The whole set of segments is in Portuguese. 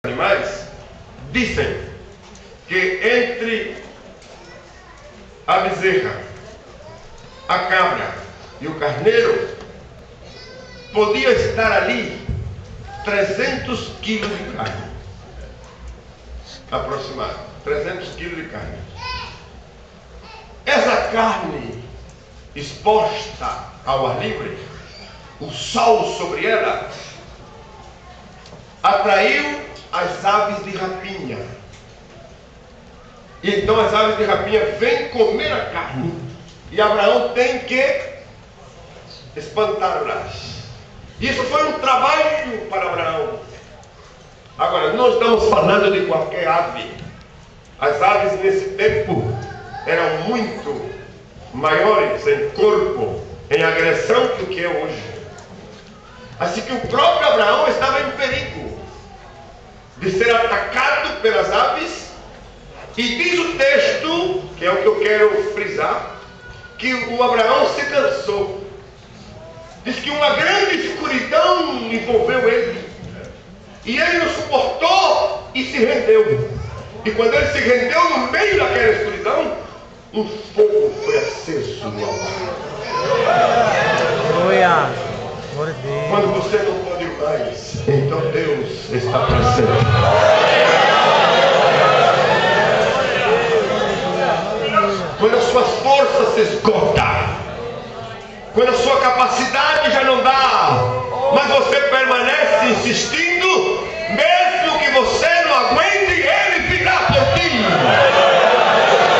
animais, dizem que entre a bezerra, a cabra e o carneiro podia estar ali 300 quilos de carne, aproximado, 300 quilos de carne. Essa carne exposta ao ar livre, o sol sobre ela, atraiu as aves de rapinha. E então as aves de rapinha vêm comer a carne. E Abraão tem que espantá-las. Isso foi um trabalho para Abraão. Agora, não estamos falando de qualquer ave. As aves nesse tempo eram muito maiores em corpo, em agressão, que o que é hoje. Assim que o próprio Abraão estava em perigo de ser atacado pelas aves. E diz o texto, que é o que eu quero frisar, que o Abraão se cansou. Diz que uma grande escuridão envolveu ele. E ele não suportou e se rendeu. E quando ele se rendeu no meio daquela escuridão, um fogo foi aceso no altar. Aleluia. Quando você não pode mais, então Deus está presente. Quando as suas forças se esgotam, quando a sua capacidade já não dá, mas você permanece insistindo, mesmo que você não aguente, Ele virá por ti.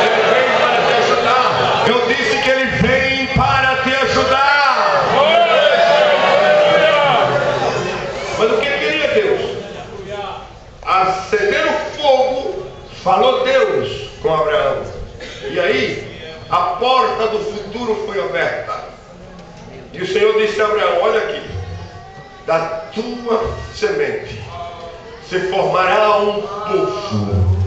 Ele vem para te ajudar. Eu disse que Ele vem para te ajudar. Mas o que queria Deus? Acender o fogo, falou Deus com Abraão. E aí, a porta do futuro foi aberta. E o Senhor disse a Abraão: olha aqui, da tua semente se formará um povo.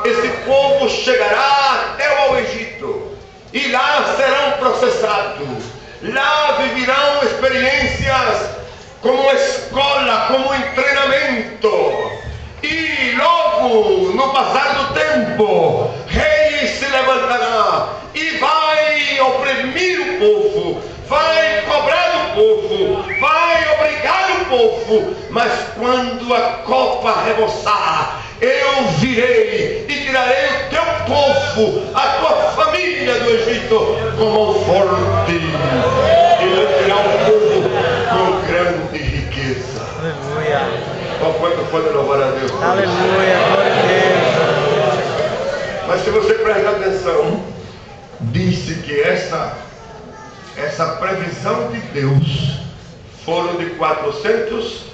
Esse povo chegará até o Egito, e lá serão processados. Lá viverão experiências como uma escola, como um treinamento. E logo, no passar do tempo, rei se levantará e vai oprimir o povo, vai cobrar do povo, vai obrigar o povo. Mas quando a copa reboçar, eu virei e tirarei o teu povo, a tua família do Egito, com mão forte, e vou tirar o povo com grande riqueza. Aleluia. Quanto pode louvar a Deus? Aleluia, glória a Deus. Mas se você prestar atenção, disse que essa previsão de Deus foram de 400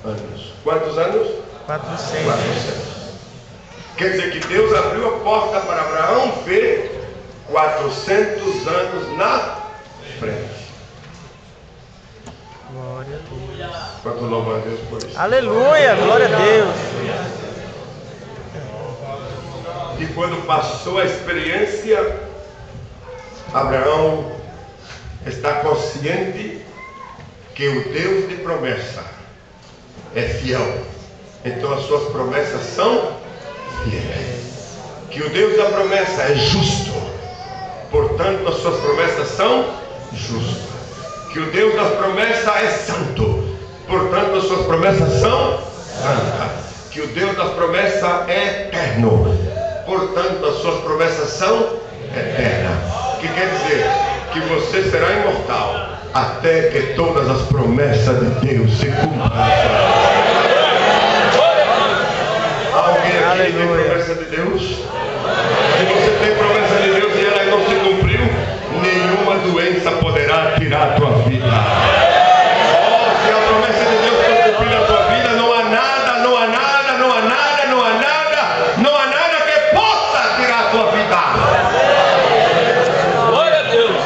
anos. Quantos anos? 400. Quer dizer que Deus abriu a porta para Abraão ver 400 anos na frente. Glória a Deus. Quanto louva a Deus por isso? Aleluia, glória a Deus. E quando passou a experiência, Abraão está consciente que o Deus de promessa é fiel. Então as suas promessas são fiéis. Que o Deus da promessa é justo. Portanto, as suas promessas são justas. Que o Deus das promessas é santo. Portanto, as suas promessas são santas. Que o Deus das promessas é eterno. Portanto, as suas promessas são eternas. O que quer dizer? Que você será imortal até que todas as promessas de Deus se cumpram. Alguém aqui tem promessa de Deus? Se você tem promessa de Deus e ela não se cumpriu, nenhuma doença poderá tirar a tua vida. Oh, se a promessa de Deus for cumprir na tua vida, não há nada, não há nada, não há nada, não há nada, não há nada que possa tirar a tua vida. Glória a Deus.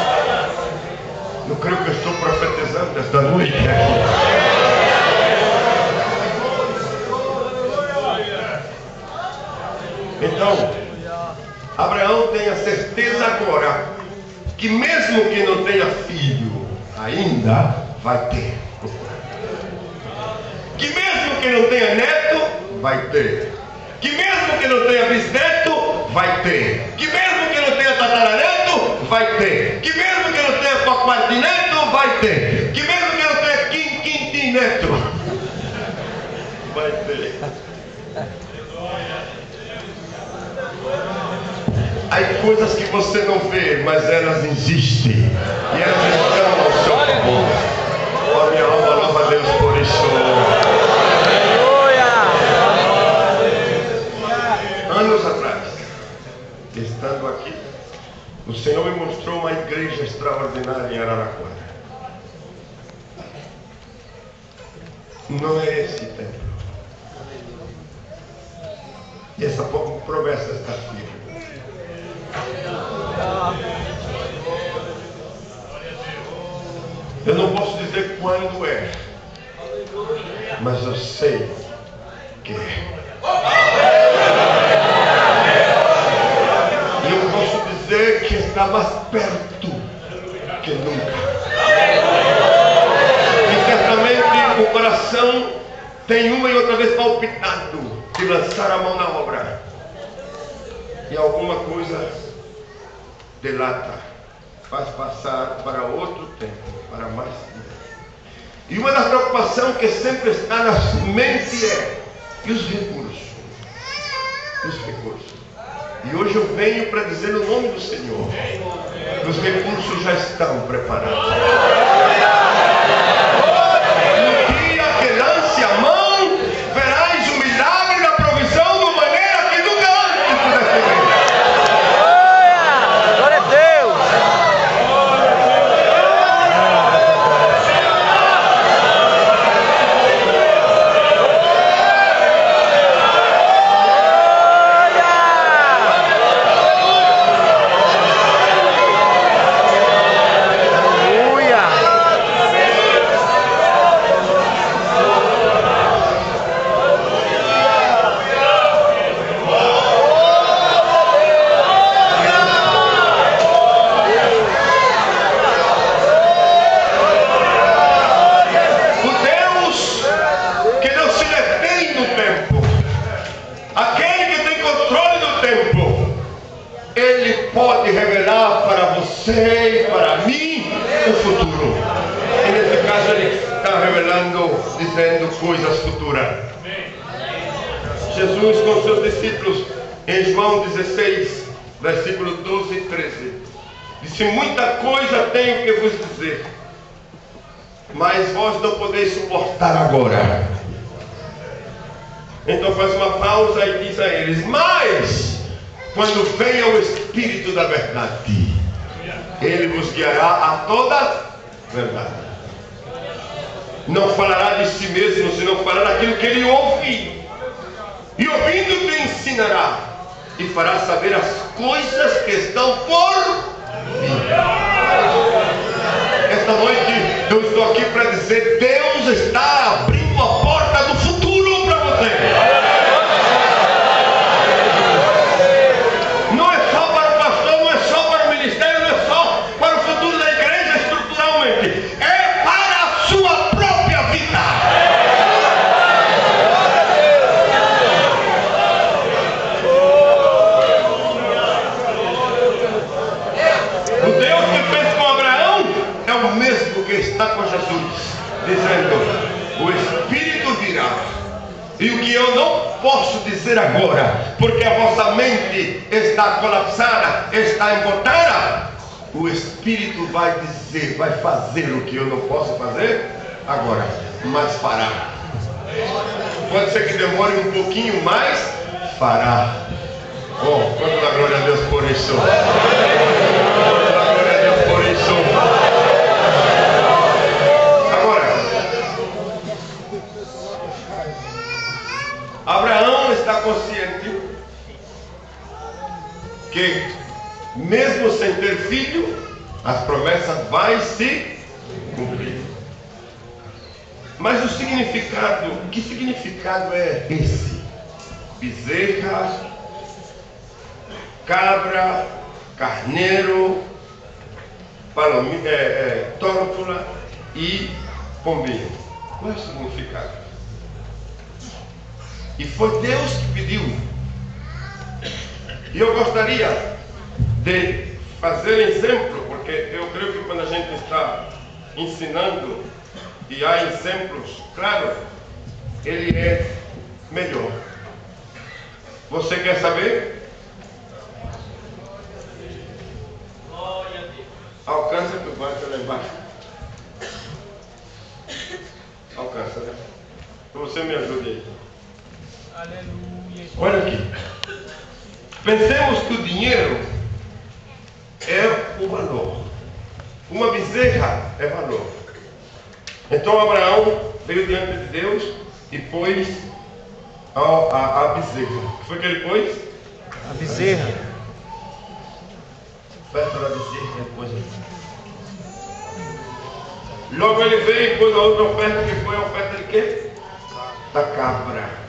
Eu creio que eu estou profetizando esta noite aqui. Então, Abraão tem a certeza agora que mesmo que não tenha filho, ainda vai ter. Que mesmo que não tenha neto, vai ter. Que mesmo que não tenha bisneto, vai ter. Que mesmo que não tenha tataraneto, vai ter. Que mesmo que não tenha quartineto, vai ter. Que mesmo que não tenha quintineto, vai ter. Há coisas que você não vê, mas elas existem. E elas estão ao seu favor. Oh, minha alma louva a Deus por isso. Anos atrás, estando aqui, o Senhor me mostrou uma igreja extraordinária em Araraquara. Não é esse templo. E essa promessa está firme. Eu não posso dizer quando é, mas eu sei que é. E eu posso dizer que está mais perto que nunca. E certamente o coração tem uma e outra vez palpitado de lançar a mão na obra. E alguma coisa delata, faz passar para outro tempo, para mais tempo. E uma das preocupações que sempre está na mente é: e os recursos? Os recursos. E hoje eu venho para dizer no nome do Senhor: os recursos já estão preparados. No dia que lance a mão, verás o milagre da provisão de maneira que nunca antes pudeste ver. Glória a Deus! E para mim o futuro. E nesse caso ele está revelando, dizendo coisas futuras. Jesus com seus discípulos em João 16, versículo 12 e 13, disse: muita coisa tenho que vos dizer, mas vós não podeis suportar agora. Então faz uma pausa e diz a eles: mas quando venha o Espírito da verdade, Ele vos guiará a toda verdade. Não falará de si mesmo, senão falará daquilo que ele ouve. E ouvindo te ensinará, e fará saber as coisas que estão por vir. Esta noite eu estou aqui para dizer: Deus está abrindo a porta do futuro para você. Dizendo: o Espírito virá, e o que eu não posso dizer agora, porque a vossa mente está colapsada, está embotada, o Espírito vai dizer, vai fazer o que eu não posso fazer agora, mas fará. Pode ser que demore um pouquinho, mas fará. Oh, quanto da glória a Deus por isso. Quanto da glória a Deus por isso. Abraão está consciente que, mesmo sem ter filho, as promessas vão se cumprir. Mas o significado, que significado é esse? Bezerra, cabra, carneiro, tórtola e pombinho. Qual é o significado? E foi Deus que pediu. E eu gostaria de fazer exemplo, porque eu creio que quando a gente está ensinando e há exemplos claros, ele é melhor. Você quer saber? Alcança que bate lá embaixo. Alcança, né? Você me ajude aí. Aleluia. Olha aqui. Pensemos que o dinheiro é o valor. Uma bezerra é valor. Então Abraão veio diante de Deus e pôs a bezerra. O que foi que ele pôs? A bezerra. Perto da bezerra depois. Logo ele veio e pôs a outra oferta, que foi a oferta de quê? Da cabra.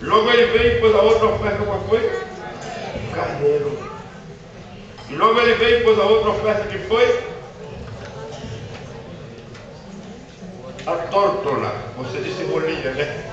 Logo ele veio e pôs a outra oferta, qual foi? O carneiro. E logo ele veio e pôs a outra oferta, que foi? A tórtola. Você disse rolinha, né?